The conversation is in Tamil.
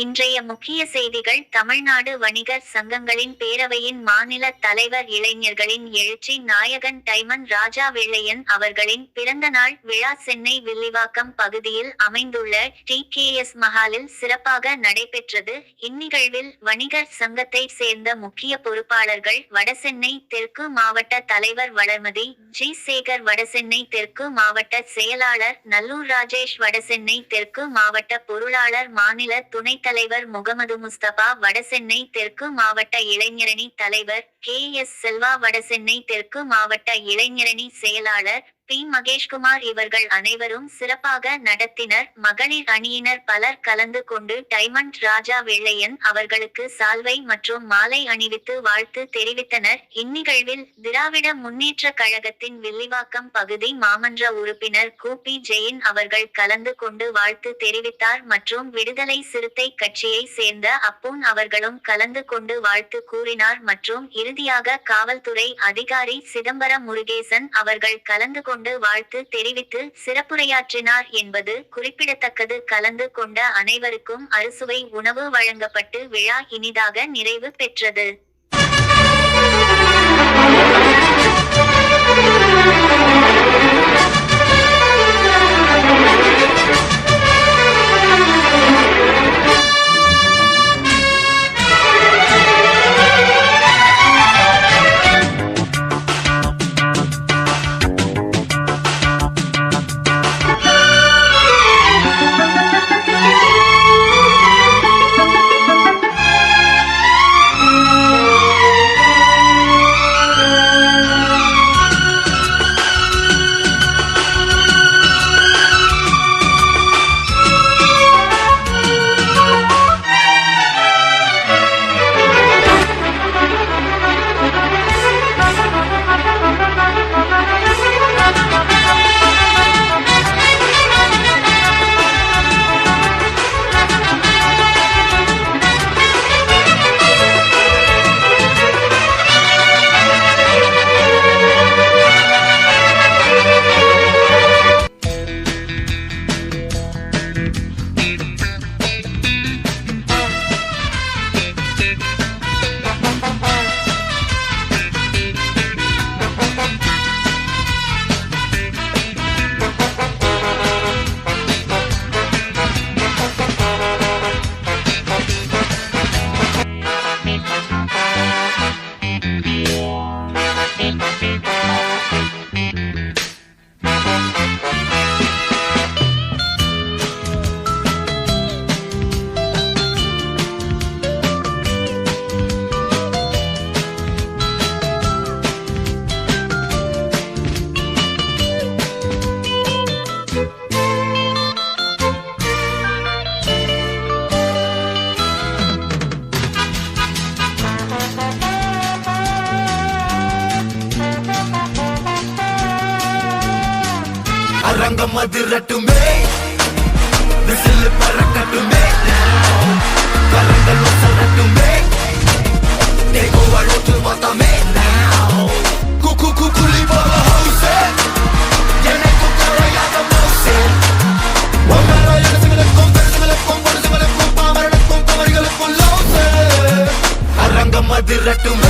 இன்றைய முக்கிய செய்திகள். தமிழ்நாடு வணிகர் சங்கங்களின் பேரவையின் மாநில தலைவர் இளைஞர்களின் எழுச்சி நாயகன் டைமண்ட் ராஜா வெள்ளையன் அவர்களின் பிறந்த நாள் விழா சென்னை வில்லிவாக்கம் பகுதியில் அமைந்துள்ள டி.கே.எஸ். மஹாலில் சிறப்பாக நடைபெற்றது. இந்நிகழ்வில் வணிகர் சங்கத்தை சேர்ந்த முக்கிய பொறுப்பாளர்கள் வடசென்னை தெற்கு மாவட்ட தலைவர் வளர்மதி ஜி. சேகர், வடசென்னை தெற்கு மாவட்ட செயலாளர் நல்லூர் ராஜேஷ், வடசென்னை தெற்கு மாவட்ட பொருளாளர் மாநில துணைத் தலைவர் முகமது முஸ்தபா, வடசென்னை தெற்கு மாவட்ட இளைஞரணி தலைவர் கே.எஸ். செல்வா, வடசென்னை தெற்கு மாவட்ட இளைஞரணி செயலாளர் பி. மகேஷ்குமார் இவர்கள் அனைவரும் சிறப்பாக நடத்தினர். மகளிர் அணியினர் பலர் கலந்து கொண்டு டைமண்ட் ராஜா வெள்ளையன் அவர்களுக்கு சால்வை மற்றும் மாலை அணிவித்து வாழ்த்து தெரிவித்தனர். இந்நிகழ்வில் திராவிட முன்னேற்ற கழகத்தின் வில்லிவாக்கம் பகுதி மாமன்ற உறுப்பினர் கு. பி. ஜெயின் அவர்கள் கலந்து கொண்டு வாழ்த்து தெரிவித்தார் மற்றும் விடுதலை சிறுத்தை கட்சியை சேர்ந்த அப்பூன் அவர்களும் கலந்து கொண்டு வாழ்த்து கூறினார் மற்றும் இறுதியாக காவல்துறை அதிகாரி சிதம்பரம் முருகேசன் அவர்கள் கலந்து கொண்டு வாழ்த்து தெரிவித்து சிறப்புரையாற்றினார் என்பது குறிப்பிடத்தக்கது. கலந்து கொண்ட அனைவருக்கும் அறுசுவை உணவு வழங்கப்பட்டு விழா இனிதாக நிறைவு பெற்றது. அரங்கம் அதிரட்டுமே, விசில் பறக்கட்டுமே, கரங்கள் வசரட்டுமே, தேகோவளோட்டு மொத்தமே குக்கு குக்குலி போல ஹவுசே, எனக்கு குறையாத மவுசே, ஒவ்வொரு எழுசுகளுக்கும் பெருசுகளுக்கும் பொருசுகளுக்கும் பாமரனுக்கும் குமரிகளுக்கும் லவுசே. அரங்கம் அதிரட்டுமே